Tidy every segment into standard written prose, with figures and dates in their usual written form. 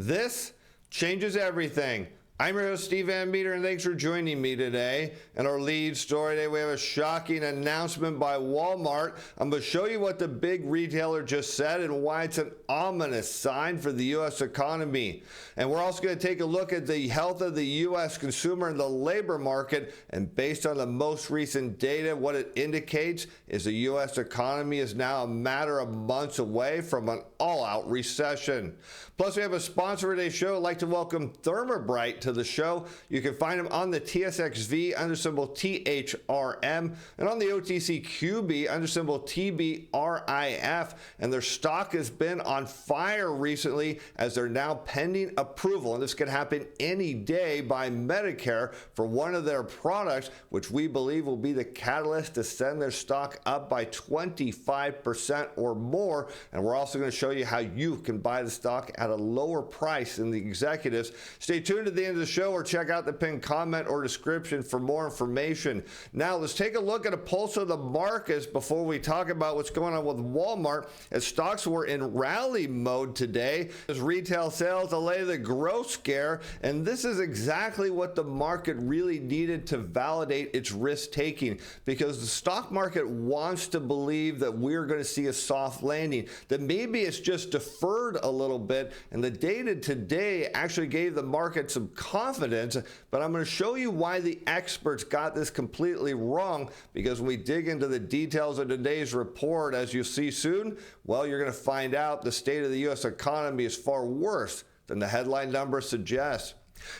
This changes everything. I'm your host, Steve Van Metre, and thanks for joining me today. In our lead story today, we have a shocking announcement by Walmart. I'm going to show you what the big retailer just said and why it's an ominous sign for the U.S. economy. And we're also going to take a look at the health of the U.S. consumer and the labor market. And based on the most recent data, what it indicates is the U.S. economy is now a matter of months away from an all-out recession. Plus, we have a sponsor for today's show. I'd like to welcome Therma Bright to the show. You can find them on the TSXV under symbol THRM and on the OTCQB under symbol TBRIF. And their stock has been on fire recently as they're now pending approval. And this could happen any day by Medicare for one of their products, which we believe will be the catalyst to send their stock up by 25% or more. And we're also going to show you how you can buy the stock at a lower price than the executives. Stay tuned to the end of the show or check out the pinned comment or description for more information. Now let's take a look at a pulse of the markets before we talk about what's going on with Walmart, as stocks were in rally mode today as retail sales allay the growth scare, and this is exactly what the market really needed to validate its risk taking, because the stock market wants to believe that we're going to see a soft landing, that maybe it's just deferred a little bit. And the data today actually gave the market some confidence, but I'm going to show you why the experts got this completely wrong, because when we dig into the details of today's report, as you'll see soon, well, you're going to find out the state of the U.S. economy is far worse than the headline numbers suggest.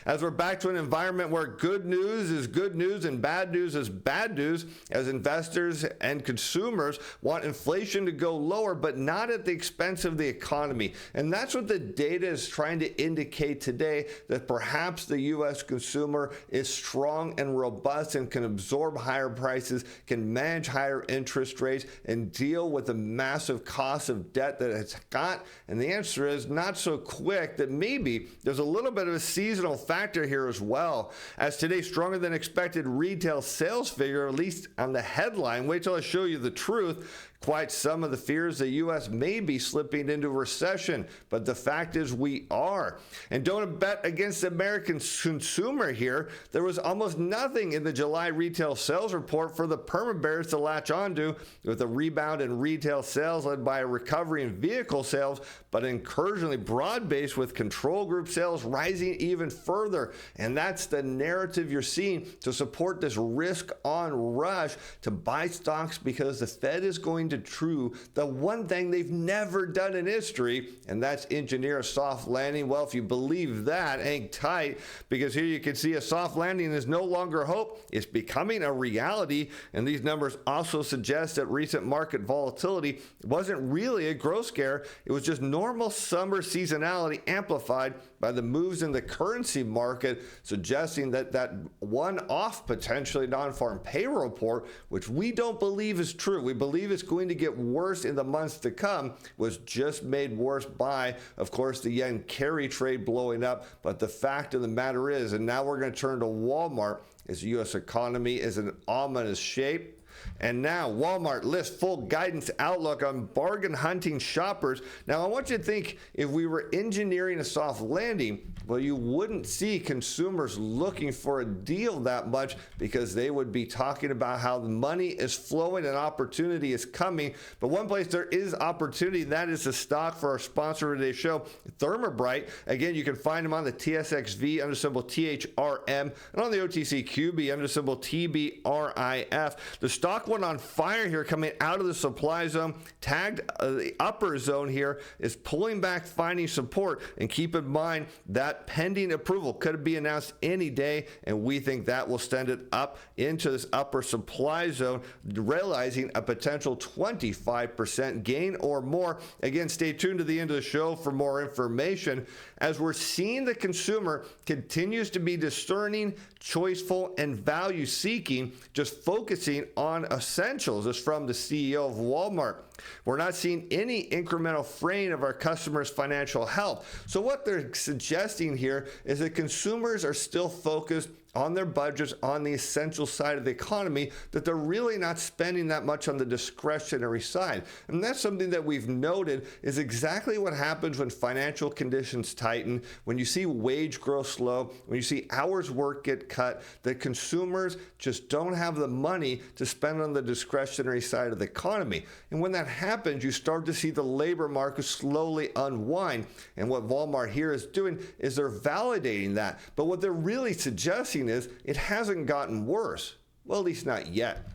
As we're back to an environment where good news is good news and bad news is bad news, as investors and consumers want inflation to go lower, but not at the expense of the economy. And that's what the data is trying to indicate today, that perhaps the U.S. consumer is strong and robust and can absorb higher prices, can manage higher interest rates, and deal with the massive cost of debt that it's got. And the answer is not so quick, that maybe there's a little bit of a seasonal factor here as well, as today's stronger than expected retail sales figure, at least on the headline, wait till I show you the truth, quite some of the fears the U.S. may be slipping into recession, but the fact is we are. And don't bet against the American consumer here. There was almost nothing in the July retail sales report for the perma bears to latch onto, with a rebound in retail sales led by a recovery in vehicle sales, but encouragingly broad-based, with control group sales rising even further. And that's the narrative you're seeing to support this risk-on rush to buy stocks, because the Fed is going to true the one thing they've never done in history, and that's engineer a soft landing. Well, if you believe that, hang tight, because here you can see a soft landing is no longer hope, it's becoming a reality. And these numbers also suggest that recent market volatility wasn't really a growth scare, it was just normal summer seasonality amplified by the moves in the currency market, suggesting that that one-off potentially non-farm payroll report, which we don't believe is true, we believe it's going to get worse in the months to come, was just made worse by, of course, the yen carry trade blowing up. But the fact of the matter is, and now we're going to turn to Walmart, is the U.S. economy is in ominous shape. And now Walmart lists full guidance outlook on bargain hunting shoppers. Now I want you to think, if we were engineering a soft landing, well, you wouldn't see consumers looking for a deal that much, because they would be talking about how the money is flowing and opportunity is coming. But one place there is opportunity, that is the stock for our sponsor of today's show, Therma Bright. Again, you can find them on the TSXV under symbol THRM and on the OTCQB under symbol TBRIF. The stock went on fire here coming out of the supply zone, tagged the upper zone here, is pulling back, finding support. And keep in mind that pending approval could be announced any day, and we think that will send it up into this upper supply zone, realizing a potential 25% gain or more. Again, stay tuned to the end of the show for more information, as we're seeing the consumer continues to be discerning, choiceful, and value seeking, just focusing on essentials. This is from the CEO of Walmart. We're not seeing any incremental fraying of our customers' financial health. So what they're suggesting here is that consumers are still focused on their budgets on the essential side of the economy, that they're really not spending that much on the discretionary side. And that's something that we've noted is exactly what happens when financial conditions tighten, when you see wage growth slow, when you see hours work get cut, that consumers just don't have the money to spend on the discretionary side of the economy. And when that happens, you start to see the labor market slowly unwind. And what Walmart here is doing is they're validating that. But what they're really suggesting is it hasn't gotten worse. Well, at least not yet.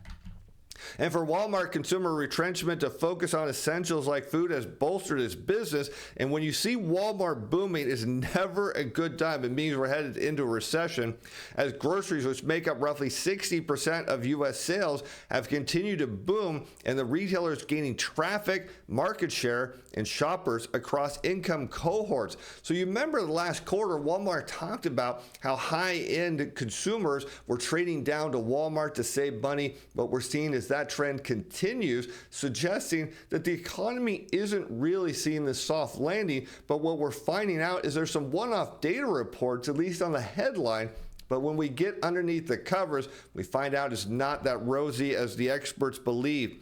And for Walmart, consumer retrenchment to focus on essentials like food has bolstered its business. And when you see Walmart booming, it's never a good time. It means we're headed into a recession, as groceries, which make up roughly 60% of U.S. sales, have continued to boom, and the retailers gaining traffic, market share, and shoppers across income cohorts. So you remember the last quarter, Walmart talked about how high-end consumers were trading down to Walmart to save money. What we're seeing is that trend continues, suggesting that the economy isn't really seeing this soft landing. But what we're finding out is there's some one-off data reports, at least on the headline. But when we get underneath the covers, we find out it's not that rosy as the experts believe.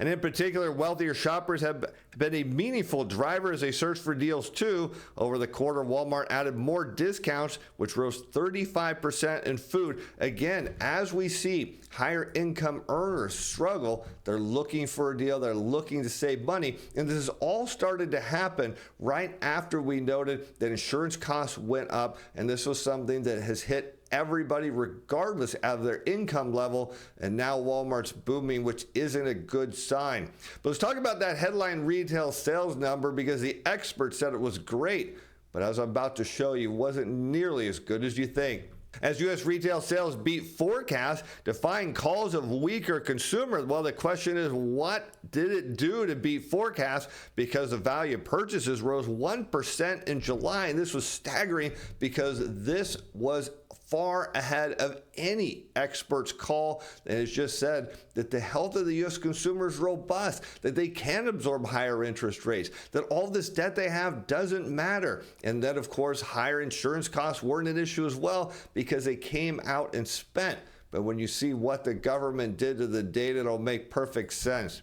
And in particular, wealthier shoppers have been a meaningful driver as they search for deals too. Over the quarter, Walmart added more discounts, which rose 35% in food. Again, as we see higher income earners struggle, they're looking for a deal, they're looking to save money. And this has all started to happen right after we noted that insurance costs went up, and this was something that has hit everybody regardless of their income level, and now Walmart's booming, which isn't a good sign. But let's talk about that headline retail sales number, because the experts said it was great, but as I'm about to show you, wasn't nearly as good as you think. As U.S. retail sales beat forecasts, defying calls of weaker consumers, well, the question is, what did it do to beat forecasts? Because the value of purchases rose 1% in July, and this was staggering because this was far ahead of any expert's call. And it's just said that the health of the U.S. consumer is robust, that they can absorb higher interest rates, that all this debt they have doesn't matter, and that, of course, higher insurance costs weren't an issue as well because they came out and spent. But when you see what the government did to the data, it'll make perfect sense.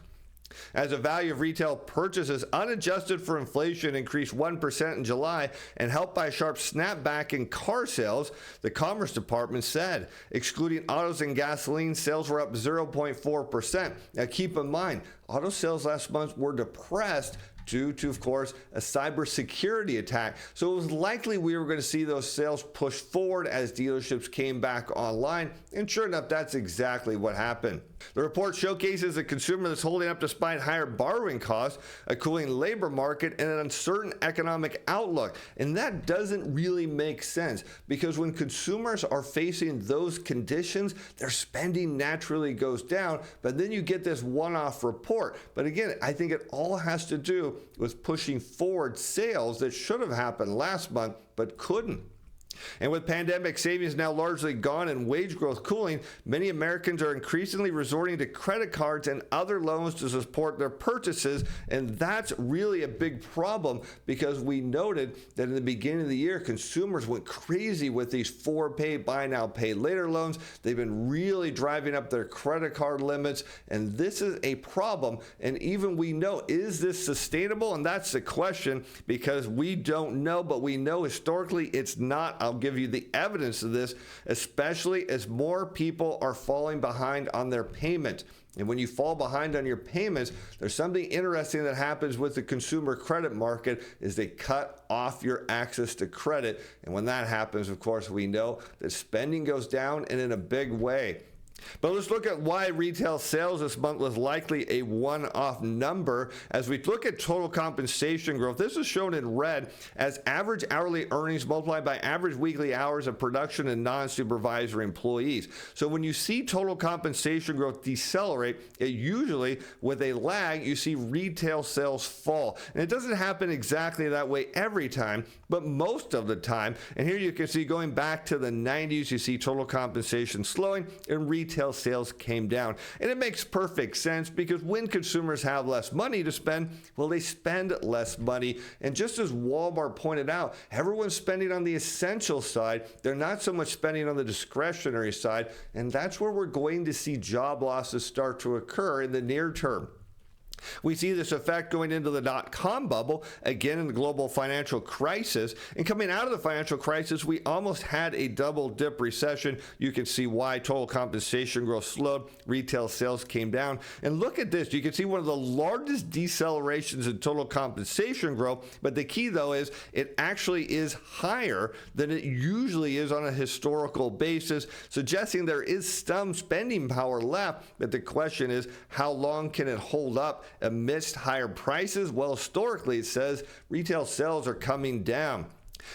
As the value of retail purchases unadjusted for inflation increased 1% in July and helped by a sharp snapback in car sales, the Commerce Department said. Excluding autos and gasoline, sales were up 0.4%. Now keep in mind, auto sales last month were depressed due to, of course, a cybersecurity attack. So it was likely we were going to see those sales push forward as dealerships came back online. And sure enough, that's exactly what happened. The report showcases a consumer that's holding up despite higher borrowing costs, a cooling labor market, and an uncertain economic outlook. And that doesn't really make sense, because when consumers are facing those conditions, their spending naturally goes down. But then you get this one-off report. But again, I think it all has to do with pushing forward sales that should have happened last month but couldn't. And with pandemic savings now largely gone and wage growth cooling, many Americans are increasingly resorting to credit cards and other loans to support their purchases. And that's really a big problem, because we noted that in the beginning of the year, consumers went crazy with these 4-pay, buy now, pay later loans. They've been really driving up their credit card limits, and this is a problem. And even we know, is this sustainable? And that's the question, because we don't know, but we know historically it's not. I'll give you the evidence of this, especially as more people are falling behind on their payment. And when you fall behind on your payments, there's something interesting that happens with the consumer credit market, is they cut off your access to credit. And when that happens, of course, we know that spending goes down, and in a big way. But let's look at why retail sales this month was likely a one-off number. As we look at total compensation growth, this is shown in red as average hourly earnings multiplied by average weekly hours of production and non-supervisory employees. So when you see total compensation growth decelerate, it usually, with a lag, you see retail sales fall. And it doesn't happen exactly that way every time, but most of the time. And here you can see, going back to the 90s, you see total compensation slowing and retail retail sales came down. And it makes perfect sense because when consumers have less money to spend, well, they spend less money. And just as Walmart pointed out, everyone's spending on the essential side. They're not so much spending on the discretionary side. And that's where we're going to see job losses start to occur in the near term. We see this effect going into the dot-com bubble, again in the global financial crisis. And coming out of the financial crisis, we almost had a double-dip recession. You can see why total compensation growth slowed, retail sales came down. And look at this. You can see one of the largest decelerations in total compensation growth. But the key, though, is it actually is higher than it usually is on a historical basis, suggesting there is some spending power left. But the question is, how long can it hold up amidst higher prices? Well, historically, it says retail sales are coming down.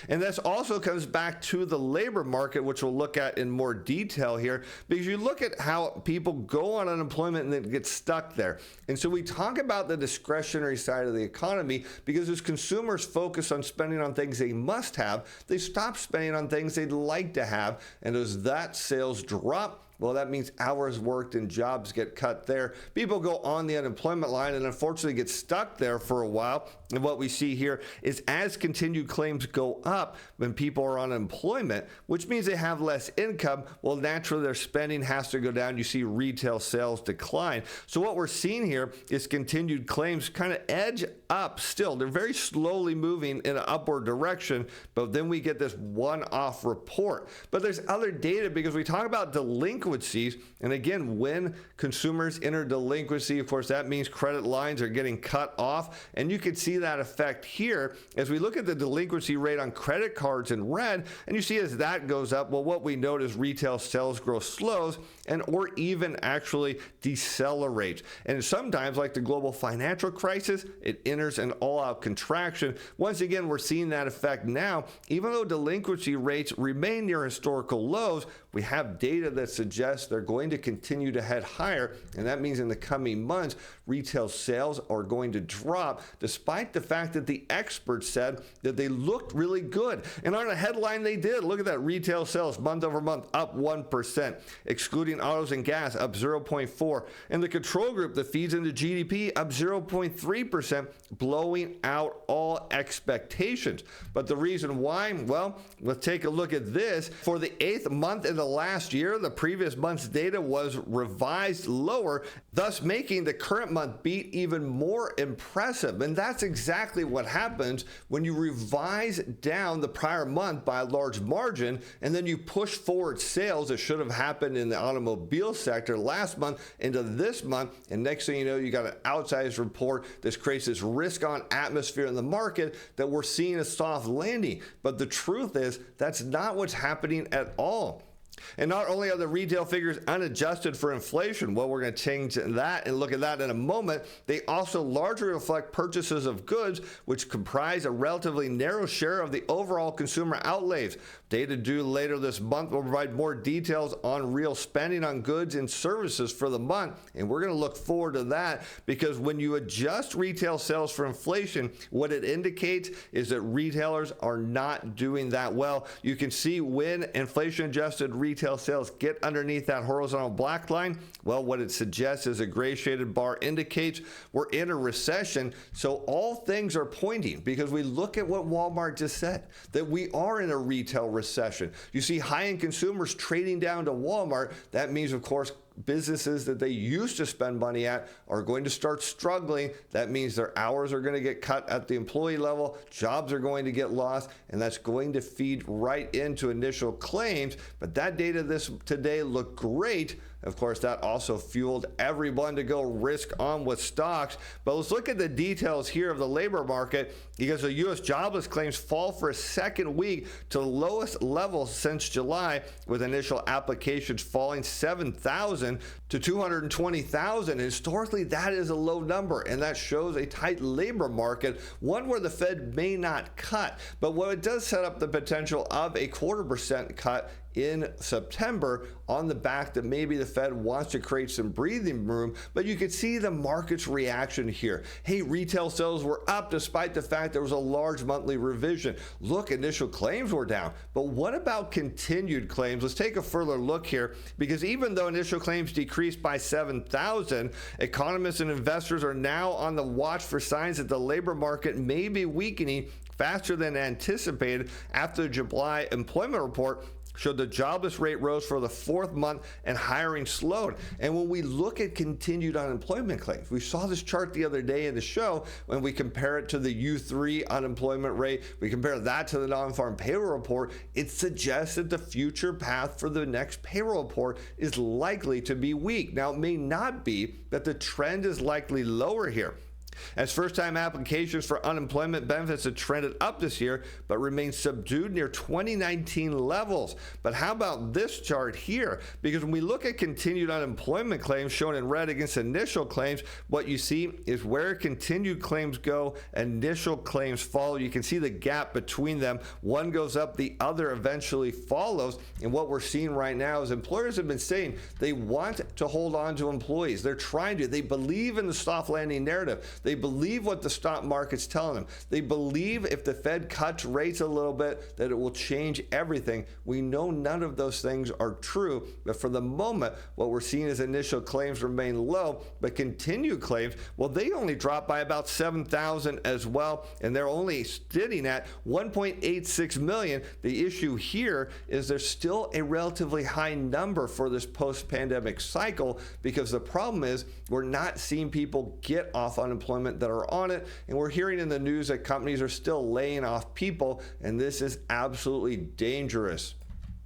And this also comes back to the labor market, which we'll look at in more detail here, because you look at how people go on unemployment and then get stuck there. And so we talk about the discretionary side of the economy because as consumers focus on spending on things they must have, they stop spending on things they'd like to have. And as that sales drop, well, that means hours worked and jobs get cut there. People go on the unemployment line and unfortunately get stuck there for a while. And what we see here is as continued claims go up when people are on unemployment, which means they have less income, well, naturally their spending has to go down. You see retail sales decline. So what we're seeing here is continued claims kind of edge up still. They're very slowly moving in an upward direction, but then we get this one-off report. But there's other data because we talk about delinquencies. And again, when consumers enter delinquency, of course, that means credit lines are getting cut off. And you can see that effect here as we look at the delinquency rate on credit cards in red. And you see as that goes up, well, what we note is retail sales growth slows and or even actually decelerates. And sometimes, like the global financial crisis, it enters an all-out contraction. Once again, we're seeing that effect now. Even though delinquency rates remain near historical lows, we have data that suggests they're going to continue to head higher, and that means in the coming months, retail sales are going to drop, despite the fact that the experts said that they looked really good. And on a headline, they did. Look at that, retail sales month over month up 1%, excluding autos and gas up 0.4%, and the control group that feeds into GDP up 0.3%, blowing out all expectations. But the reason why, well, let's take a look at this. For the 8th month in the last year, the previous month's data was revised lower, thus making the current month beat even more impressive. And that's exactly what happens when you revise down the prior month by a large margin, and then you push forward sales that should have happened in the automobile sector last month into this month. And next thing you know, you got an outsized report. This creates this risk-on atmosphere in the market that we're seeing a soft landing. But the truth is, that's not what's happening at all. And not only are the retail figures unadjusted for inflation, well, we're going to change that and look at that in a moment. They also largely reflect purchases of goods, which comprise a relatively narrow share of the overall consumer outlays. Data due later this month will provide more details on real spending on goods and services for the month. And we're going to look forward to that because when you adjust retail sales for inflation, what it indicates is that retailers are not doing that well. You can see when inflation-adjusted retail sales get underneath that horizontal black line, well, what it suggests is a gray shaded bar indicates we're in a recession. So all things are pointing, because we look at what Walmart just said, that we are in a retail recession. You see high-end consumers trading down to Walmart. That means, of course, businesses that they used to spend money at are going to start struggling. That means their hours are going to get cut at the employee level, jobs are going to get lost, and that's going to feed right into initial claims. But that data today looked great. Of course, that also fueled everyone to go risk on with stocks. But let's look at the details here of the labor market, because the U.S. jobless claims fall for a second week to the lowest level since July, with initial applications falling 7,000 to 220,000. Historically, that is a low number, and that shows a tight labor market, one where the Fed may not cut. But what it does set up the potential of a 0.25% cut in September on the back that maybe the Fed wants to create some breathing room, but you could see the market's reaction here. Hey, retail sales were up despite the fact there was a large monthly revision. Look, initial claims were down, but what about continued claims? Let's take a further look here, because even though initial claims decreased by 7,000, economists and investors are now on the watch for signs that the labor market may be weakening faster than anticipated after the July employment report showed the jobless rate rose for the fourth month and hiring slowed. And when we look at continued unemployment claims, we saw this chart the other day in the show when we compare it to the U3 unemployment rate, we compare that to the non-farm payroll report, it suggests that the future path for the next payroll report is likely to be weak. Now, it may not be, but the trend is likely lower here, as first-time applications for unemployment benefits have trended up this year, but remain subdued near 2019 levels. But how about this chart here? Because when we look at continued unemployment claims shown in red against initial claims, what you see is where continued claims go, initial claims follow. You can see the gap between them. One goes up, the other eventually follows. And what we're seeing right now is employers have been saying they want to hold on to employees. They're trying to. They believe in the soft landing narrative. They believe what the stock market's telling them. They believe if the Fed cuts rates a little bit, that it will change everything. We know none of those things are true, but for the moment, what we're seeing is initial claims remain low, but continued claims, well, they only dropped by about 7,000 as well, and they're only sitting at 1.86 million. The issue here is there's still a relatively high number for this post-pandemic cycle, because the problem is we're not seeing people get off unemployment that are on it, and we're hearing in the news that companies are still laying off people, and this is absolutely dangerous.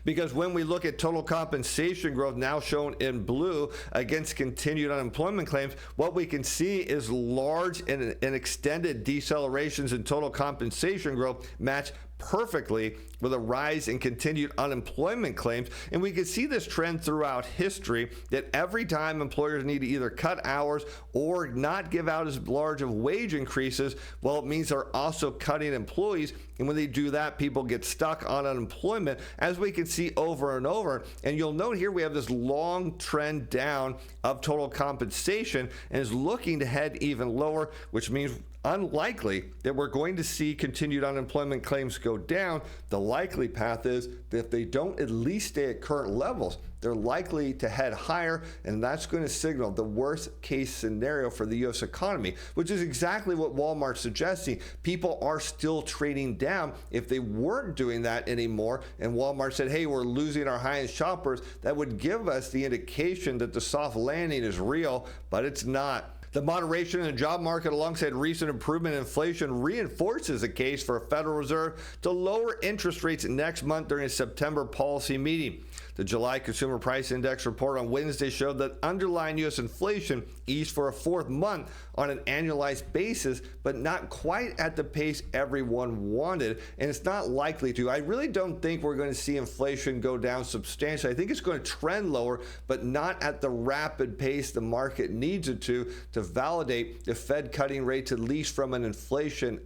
Because when we look at total compensation growth, now shown in blue, against continued unemployment claims, what we can see is large and extended decelerations in total compensation growth match perfectly with a rise in continued unemployment claims. And we can see this trend throughout history, that every time employers need to either cut hours or not give out as large of wage increases, well, it means they're also cutting employees. And when they do that, people get stuck on unemployment, as we can see over and over. And you'll note here we have this long trend down of total compensation and is looking to head even lower, which means unlikely that we're going to see continued unemployment claims go down. The likely path is that if they don't at least stay at current levels, they're likely to head higher, and that's going to signal the worst case scenario for the U.S. economy, which is exactly what Walmart's suggesting. People are still trading down. If they weren't doing that anymore, and Walmart said, hey, we're losing our high-end shoppers, that would give us the indication that the soft landing is real, but it's not. The moderation in the job market alongside recent improvement in inflation reinforces the case for a Federal Reserve to lower interest rates next month during a September policy meeting. The July Consumer Price Index report on Wednesday showed that underlying U.S. inflation eased for a fourth month on an annualized basis, but not quite at the pace everyone wanted, and it's not likely to. I really don't think we're going to see inflation go down substantially. I think it's going to trend lower, but not at the rapid pace the market needs it to validate the Fed cutting rates, at least from an inflation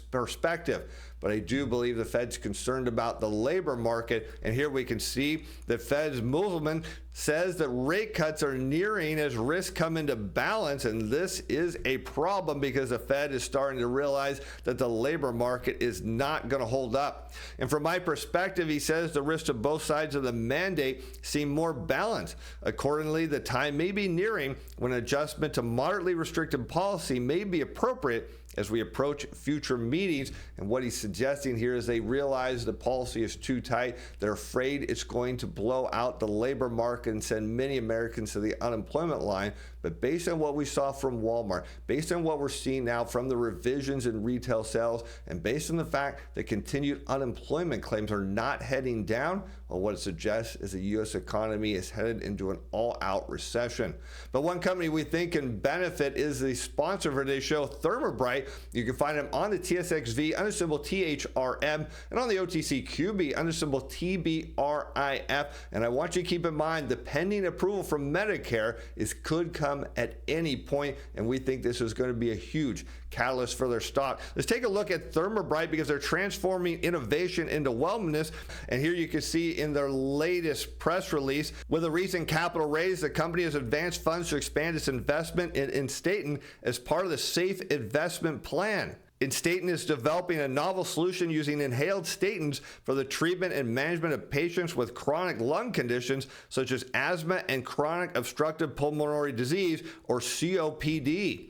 perspective. But I do believe the Fed's concerned about the labor market, and here we can see the Fed's movement says that rate cuts are nearing as risks come into balance, and this is a problem because the Fed is starting to realize that the labor market is not going to hold up. And from my perspective, he says the risks to both sides of the mandate seem more balanced. Accordingly, the time may be nearing when adjustment to moderately restrictive policy may be appropriate as we approach future meetings. And what he's suggesting here is they realize the policy is too tight. They're afraid it's going to blow out the labor market and send many Americans to the unemployment line. But based on what we saw from Walmart, based on what we're seeing now from the revisions in retail sales, and based on the fact that continued unemployment claims are not heading down, well, what it suggests is the U.S. economy is headed into an all-out recession. But one company we think can benefit is the sponsor for today's show, Therma Bright. You can find them on the TSXV under symbol THRM and on the OTCQB under symbol TBRIF. And I want you to keep in mind the pending approval from Medicare could come at any point, and we think this is going to be a huge catalyst for their stock. Let's take a look at Therma Bright because they're transforming innovation into wellness. And here you can see in their latest press release, with a recent capital raise, the company has advanced funds to expand its investment in Staten as part of the Safe Investment Plan. Staten is developing a novel solution using inhaled statins for the treatment and management of patients with chronic lung conditions such as asthma and chronic obstructive pulmonary disease, or COPD.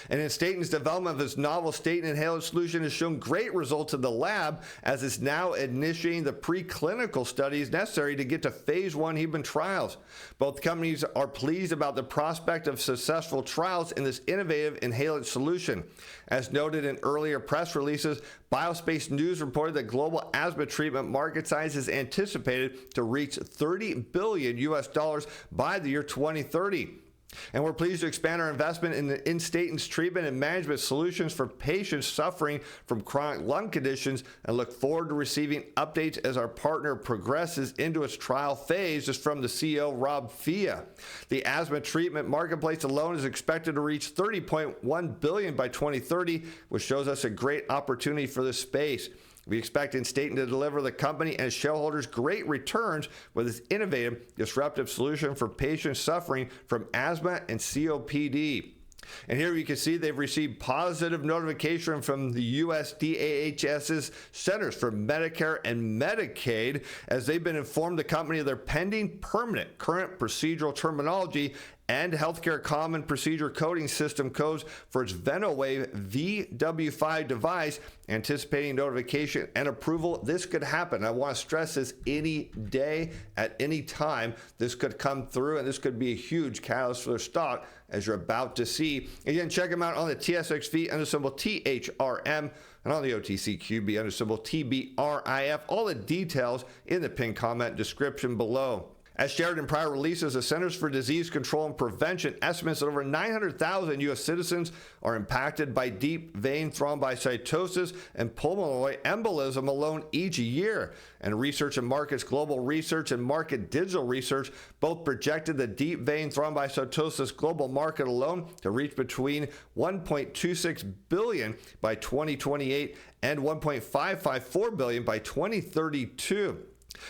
And Staten's development of its novel statin inhaler solution has shown great results in the lab, as it's now initiating the preclinical studies necessary to get to phase 1 human trials. Both companies are pleased about the prospect of successful trials in this innovative inhalant solution. As noted in earlier press releases, Biospace News reported that global asthma treatment market size is anticipated to reach $30 billion by the year 2030. And we're pleased to expand our investment in Staten's treatment and management solutions for patients suffering from chronic lung conditions, and look forward to receiving updates as our partner progresses into its trial phase. Is from the CEO, Rob Fia. The asthma treatment marketplace alone is expected to reach $30.1 billion by 2030, which shows us a great opportunity for this space. We expect Staten to deliver the company and shareholders great returns with its innovative, disruptive solution for patients suffering from asthma and COPD. And here you can see they've received positive notification from the USDAHS's Centers for Medicare and Medicaid, as they've been informed the company of their pending permanent current procedural terminology and healthcare common procedure coding system codes for its VenoWave VW5 device, anticipating notification and approval. This could happen. I want to stress this: any day, at any time, this could come through, and this could be a huge catalyst for their stock, as you're about to see. Again, check them out on the TSXV under symbol THRM, and on the OTCQB under symbol TBRIF. All the details in the pinned comment description below. As shared in prior releases, the Centers for Disease Control and Prevention estimates that over 900,000 U.S. citizens are impacted by deep vein thrombocytosis and pulmonary embolism alone each year. And Research and Markets Global Research and Market Digital Research both projected the deep vein thrombocytosis global market alone to reach between $1.26 billion by 2028 and $1.554 billion by 2032.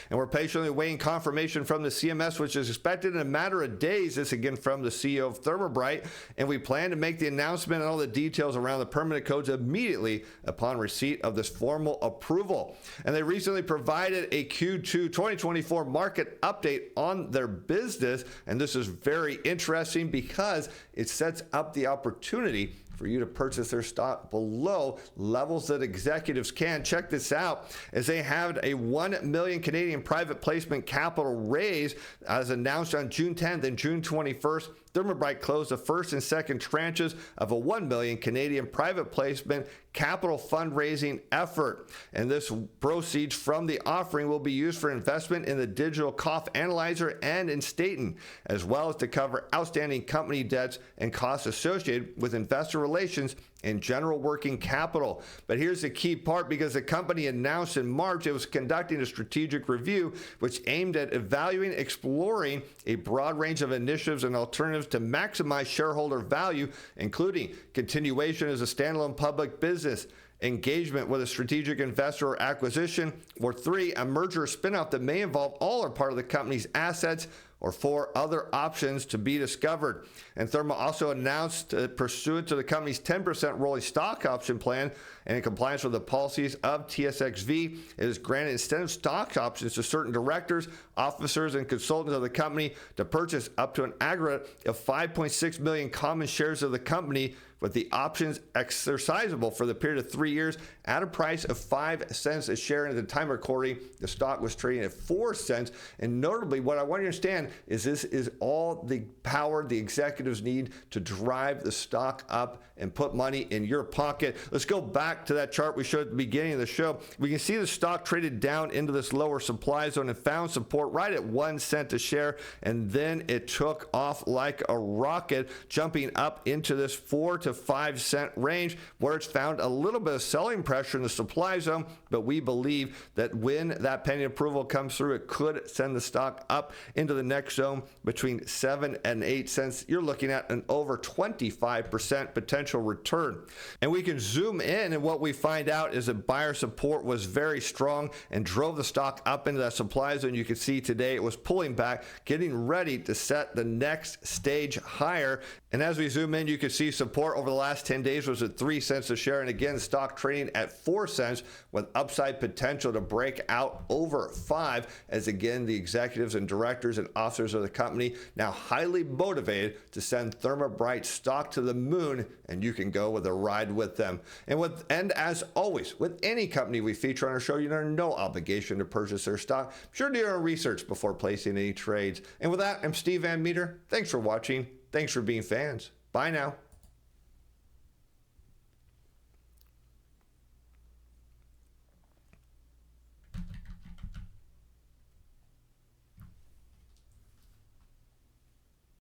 And we're patiently waiting confirmation from the CMS, which is expected in a matter of days. This again from the CEO of Therma Bright. And we plan to make the announcement and all the details around the permanent codes immediately upon receipt of this formal approval. And they recently provided a Q2 2024 market update on their business. And this is very interesting because it sets up the opportunity for you to purchase their stock below levels that executives can. Check this out, as they had a 1 million Canadian private placement capital raise as announced on June 10th and June 21st. Therma Bright closed the first and second tranches of a 1 million Canadian private placement capital fundraising effort. And this proceeds from the offering will be used for investment in the digital cough analyzer and in Staten, as well as to cover outstanding company debts and costs associated with investor relations and general working capital. But here's the key part, because the company announced in March it was conducting a strategic review which aimed at evaluating, exploring a broad range of initiatives and alternatives to maximize shareholder value, including continuation as a standalone public business, engagement with a strategic investor or acquisition, or 3, a merger or spinoff that may involve all or part of the company's assets, or 4, other options to be discovered. And Therma also announced, pursuant to the company's 10% rolling stock option plan and in compliance with the policies of TSXV, it has granted incentive stock options to certain directors, officers, and consultants of the company to purchase up to an aggregate of 5.6 million common shares of the company, with the options exercisable for the period of 3 years at a price of 5 cents a share. And at the time of recording, the stock was trading at 4 cents. And notably, what I want you to understand is this is all the power the executives need to drive the stock up and put money in your pocket. Let's go back to that chart we showed at the beginning of the show. We can see the stock traded down into this lower supply zone and found support right at 1 cent a share. And then it took off like a rocket, jumping up into this 4 to to 5 cent range, where it's found a little bit of selling pressure in the supply zone, but we believe that when that pending approval comes through, it could send the stock up into the next zone between 7 and 8 cents. You're looking at an over 25% potential return. And we can zoom in, and what we find out is that buyer support was very strong and drove the stock up into that supply zone. You can see today it was pulling back, getting ready to set the next stage higher. And as we zoom in, you can see support over the last 10 days was at 3 cents a share. And again, stock trading at 4 cents with upside potential to break out over 5, as again, the executives and directors and officers of the company now highly motivated to send Therma Bright stock to the moon, and you can go with a ride with them. And as always, with any company we feature on our show, you're under no obligation to purchase their stock. Be sure to do your own research before placing any trades. And with that, I'm Steve Van Metre. Thanks for watching. Thanks for being fans. Bye now.